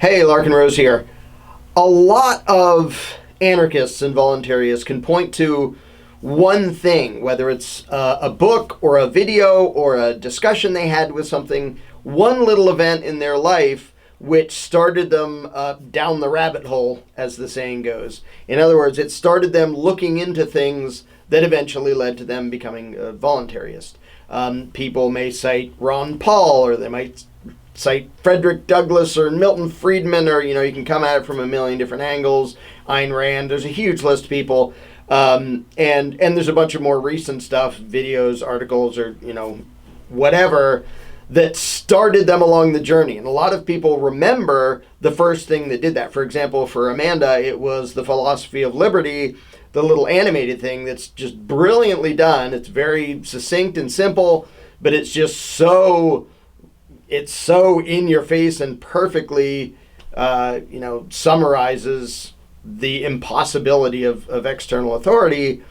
Hey, Larkin Rose here. A lot of anarchists and voluntarists can point to one thing, whether it's a book or a video or a discussion they had with something, one little event in their life which started them down the rabbit hole, as the saying goes. In other words, it started them looking into things that eventually led to them becoming a voluntarist. People may cite Ron Paul, or they might cite Frederick Douglass or Milton Friedman, or, you can come at it from a million different angles. Ayn Rand, there's a huge list of people. And there's a bunch of more recent stuff, videos, articles, or, whatever, that started them along the journey. And a lot of people remember the first thing that did that. For example, for Amanda, it was The Philosophy of Liberty, the little animated thing that's just brilliantly done. It's very succinct and simple, but it's just so in your face and perfectly, summarizes the impossibility of external authority.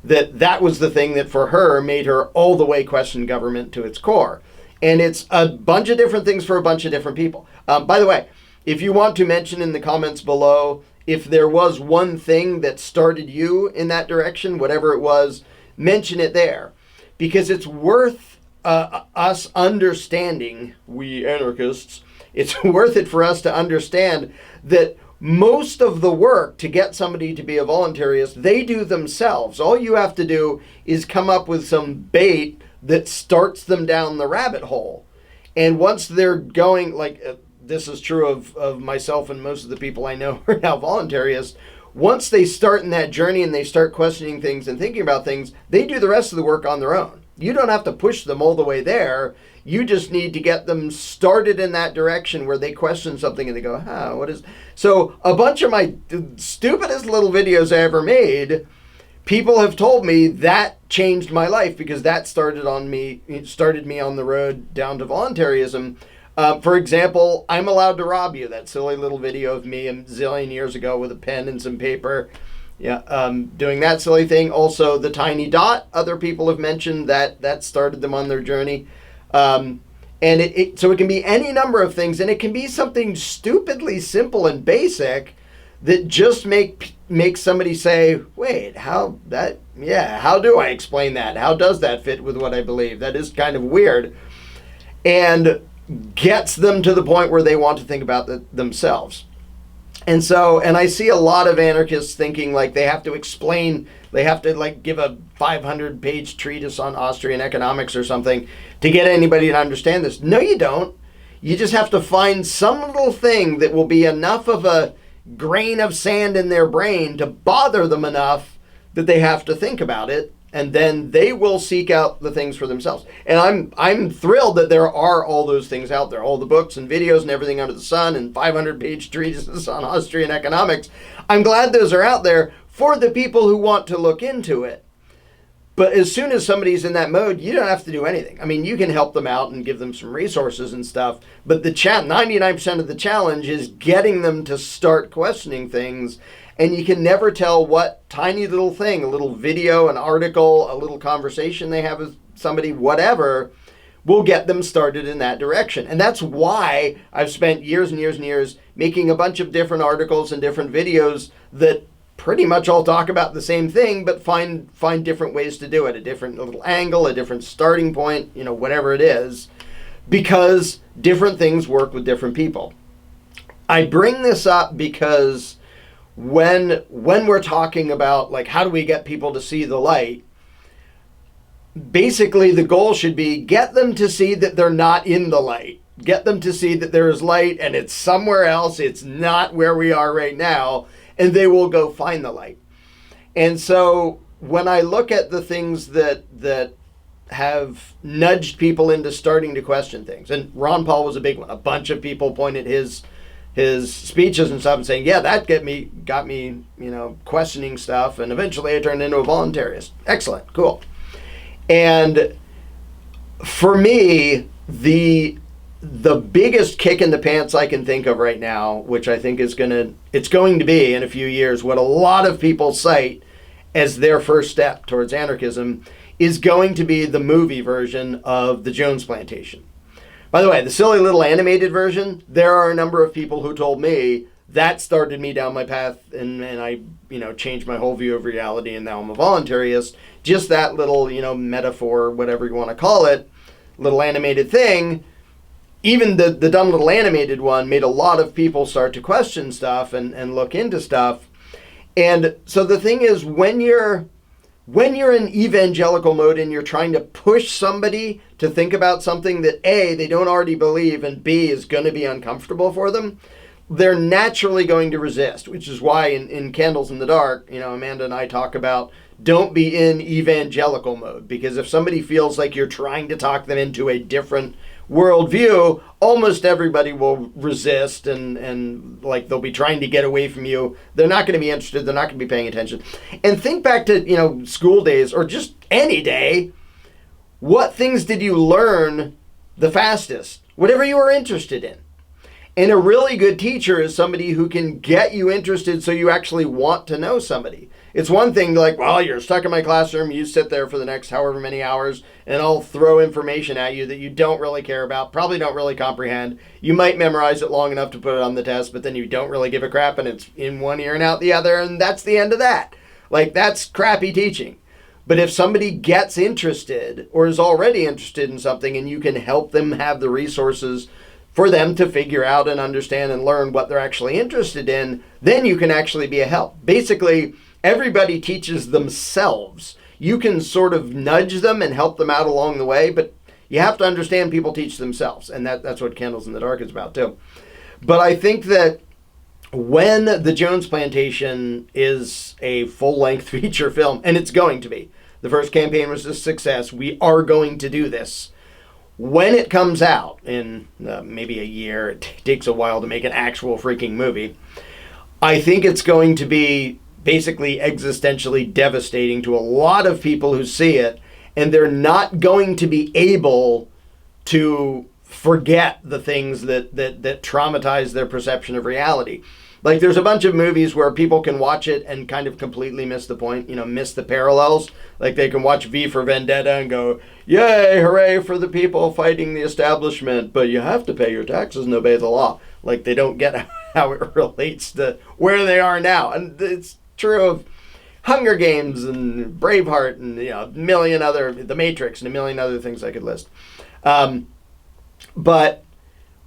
That was the thing that for her made her all the way question government to its core. And it's a bunch of different things for a bunch of different people. By the way, if you want to mention in the comments below, if there was one thing that started you in that direction, whatever it was, mention it there. Because it's worth us understanding, we anarchists, it's worth it for us to understand that most of the work to get somebody to be a voluntarist, they do themselves. All you have to do is come up with some bait that starts them down the rabbit hole. And once they're going, this is true of myself and most of the people I know who are now voluntarists, once they start in that journey and they start questioning things and thinking about things, they do the rest of the work on their own. You don't have to push them all the way there. You just need to get them started in that direction where they question something and they go, what is... So a bunch of my stupidest little videos I ever made, people have told me that changed my life because that started me on the road down to voluntarism. For example, I'm allowed to rob you. That silly little video of me a zillion years ago with a pen and some paper. Doing that silly thing. Also, the tiny dot, other people have mentioned that started them on their journey. So it can be any number of things, and it can be something stupidly simple and basic that just make somebody say, wait, how do I explain that? How does that fit with what I believe? That is kind of weird. And gets them to the point where they want to think about themselves. And I see a lot of anarchists thinking like they have to explain, they have to give a 500-page treatise on Austrian economics or something to get anybody to understand this. No, you don't. You just have to find some little thing that will be enough of a grain of sand in their brain to bother them enough that they have to think about it, and then they will seek out the things for themselves. And I'm thrilled that there are all those things out there, all the books and videos and everything under the sun and 500-page treatises on Austrian economics. I'm glad those are out there for the people who want to look into it. But as soon as somebody's in that mode, you don't have to do anything. I mean, you can help them out and give them some resources and stuff, but 99% of the challenge is getting them to start questioning things. And you can never tell what tiny little thing, a little video, an article, a little conversation they have with somebody, whatever, will get them started in that direction. And that's why I've spent years and years and years making a bunch of different articles and different videos that pretty much all talk about the same thing, but find different ways to do it, a different little angle, a different starting point, whatever it is, because different things work with different people. I bring this up because when we're talking about how do we get people to see the light, basically the goal should be get them to see that they're not in the light. Get them to see that there is light and it's somewhere else. It's not where we are right now, and they will go find the light. And so when I look at the things that have nudged people into starting to question things, and Ron Paul was a big one. A bunch of people pointed his speeches and stuff and saying, yeah, that got me, questioning stuff. And eventually I turned into a voluntarist. Excellent. Cool. And for me, the biggest kick in the pants I can think of right now, which I think it's going to be in a few years, what a lot of people cite as their first step towards anarchism, is going to be the movie version of the Jones Plantation. By the way, the silly little animated version, there are a number of people who told me that started me down my path, and I, changed my whole view of reality, and now I'm a voluntarist. Just that little, metaphor, whatever you want to call it, little animated thing, even the dumb little animated one made a lot of people start to question stuff and look into stuff. And so the thing is, when you're in evangelical mode and you're trying to push somebody to think about something that A, they don't already believe, and B, is going to be uncomfortable for them, they're naturally going to resist, which is why in Candles in the Dark, Amanda and I talk about don't be in evangelical mode, because if somebody feels like you're trying to talk them into a different worldview, almost everybody will resist and like they'll be trying to get away from you. They're not going to be interested. They're not going to be paying attention. And think back to, school days or just any day. What things did you learn the fastest? Whatever you were interested in. And a really good teacher is somebody who can get you interested so you actually want to know somebody. It's one thing to like, well, you're stuck in my classroom, you sit there for the next however many hours, and I'll throw information at you that you don't really care about, probably don't really comprehend. You might memorize it long enough to put it on the test, but then you don't really give a crap, and it's in one ear and out the other, and that's the end of that. Like, that's crappy teaching. But if somebody gets interested or is already interested in something and you can help them have the resources for them to figure out and understand and learn what they're actually interested in, then you can actually be a help. Basically, everybody teaches themselves. You can sort of nudge them and help them out along the way, but you have to understand people teach themselves. And that's what Candles in the Dark is about too. But I think that when The Jones Plantation is a full-length feature film, and it's going to be, the first campaign was a success, we are going to do this. When it comes out in maybe a year, it takes a while to make an actual freaking movie, I think it's going to be basically existentially devastating to a lot of people who see it, and they're not going to be able to forget the things that traumatize their perception of reality. Like, there's a bunch of movies where people can watch it and kind of completely miss the point, miss the parallels. Like, they can watch V for Vendetta and go, yay, hooray for the people fighting the establishment, but you have to pay your taxes and obey the law. Like, they don't get how it relates to where they are now. And it's true of Hunger Games and Braveheart and a million other, The Matrix and a million other things I could list. But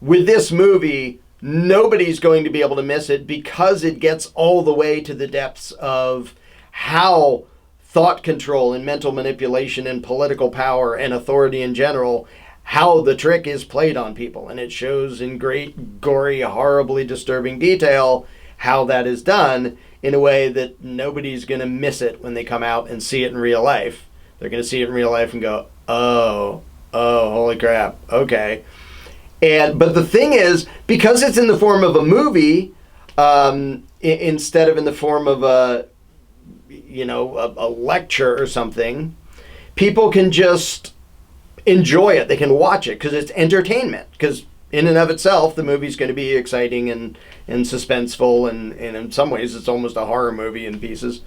with this movie, nobody's going to be able to miss it because it gets all the way to the depths of how thought control and mental manipulation and political power and authority in general, how the trick is played on people. And it shows in great, gory, horribly disturbing detail how that is done in a way that nobody's going to miss it when they come out and see it in real life. They're going to see it in real life and go, oh, holy crap, okay. But the thing is, because it's in the form of a movie, instead of in the form of a lecture or something, people can just enjoy it. They can watch it because it's entertainment. Because in and of itself, the movie's going to be exciting and suspenseful, and in some ways, it's almost a horror movie in pieces.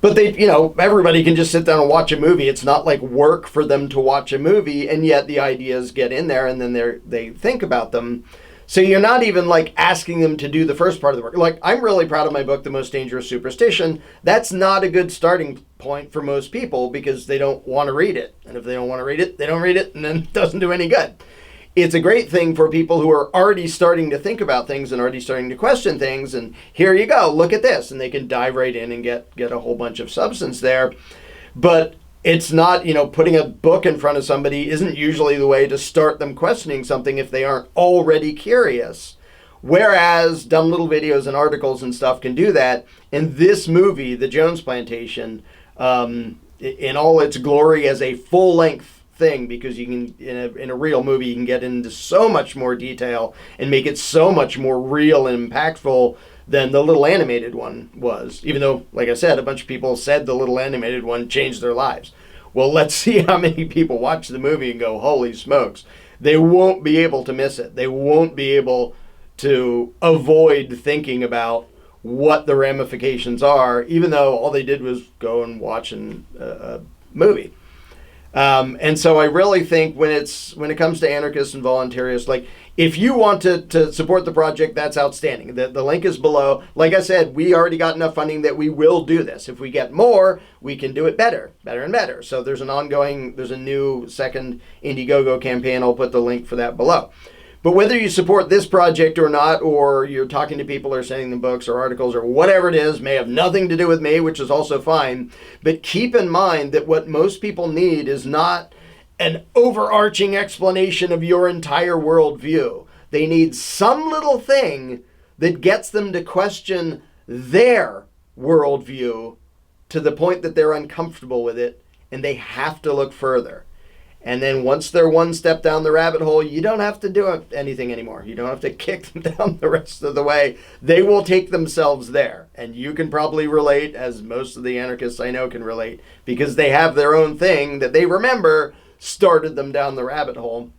But everybody can just sit down and watch a movie. It's not like work for them to watch a movie, and yet the ideas get in there, and then they think about them. So you're not even like asking them to do the first part of the work. Like, I'm really proud of my book, The Most Dangerous Superstition. That's not a good starting point for most people because they don't want to read it. And if they don't want to read it, they don't read it, and then it doesn't do any good. It's a great thing for people who are already starting to think about things and already starting to question things. And here you go, look at this. And they can dive right in and get a whole bunch of substance there. But it's not, putting a book in front of somebody isn't usually the way to start them questioning something if they aren't already curious. Whereas dumb little videos and articles and stuff can do that. And this movie, The Jones Plantation, in all its glory as a full-length thing, because you can in a real movie you can get into so much more detail and make it so much more real and impactful than the little animated one was, even though, like I said, a bunch of people said the little animated one changed their lives. Well, let's see how many people watch the movie and go, holy smokes. They won't be able to miss it. They won't be able to avoid thinking about what the ramifications are, even though all they did was go and watch a movie. And so I really think when it comes to anarchists and voluntarists, like if you want to support the project, that's outstanding. The link is below. Like I said, we already got enough funding that we will do this. If we get more, we can do it better and better. So there's a new second Indiegogo campaign. I'll put the link for that below. But whether you support this project or not, or you're talking to people or sending them books or articles or whatever it is, may have nothing to do with me, which is also fine. But keep in mind that what most people need is not an overarching explanation of your entire worldview. They need some little thing that gets them to question their worldview to the point that they're uncomfortable with it, and they have to look further. And then once they're one step down the rabbit hole, you don't have to do anything anymore. You don't have to kick them down the rest of the way. They will take themselves there. And you can probably relate, as most of the anarchists I know can relate, because they have their own thing that they remember started them down the rabbit hole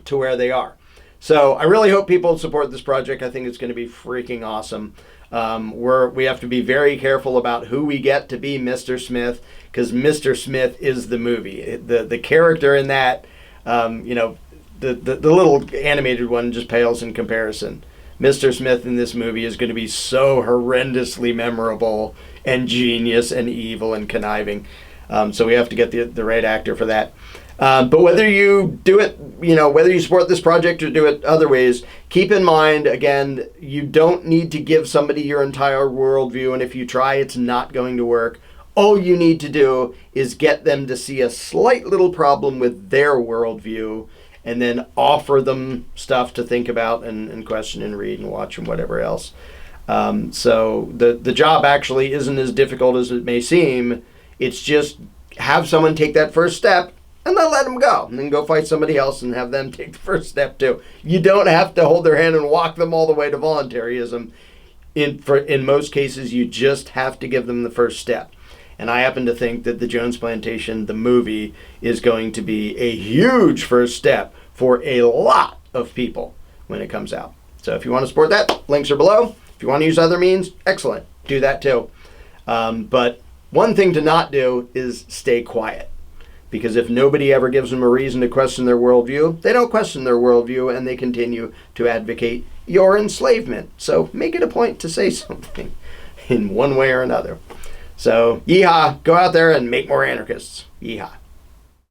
to where they are. So I really hope people support this project. I think it's going to be freaking awesome. We have to be very careful about who we get to be Mr. Smith, because Mr. Smith is the movie. The character in that, the little animated one just pales in comparison. Mr. Smith in this movie is going to be so horrendously memorable and genius and evil and conniving. So we have to get the right actor for that. But whether you do it, whether you support this project or do it other ways, keep in mind, again, you don't need to give somebody your entire worldview. And if you try, it's not going to work. All you need to do is get them to see a slight little problem with their worldview and then offer them stuff to think about and question and read and watch and whatever else. So the job actually isn't as difficult as it may seem. It's just have someone take that first step and then let them go. And then go fight somebody else and have them take the first step too. You don't have to hold their hand and walk them all the way to voluntarism. In most cases, you just have to give them the first step. And I happen to think that the Jones Plantation, the movie, is going to be a huge first step for a lot of people when it comes out. So if you want to support that, links are below. If you want to use other means, excellent. Do that too. But one thing to not do is stay quiet. Because if nobody ever gives them a reason to question their worldview, they don't question their worldview and they continue to advocate your enslavement. So make it a point to say something in one way or another. So, yeehaw, go out there and make more anarchists. Yeehaw.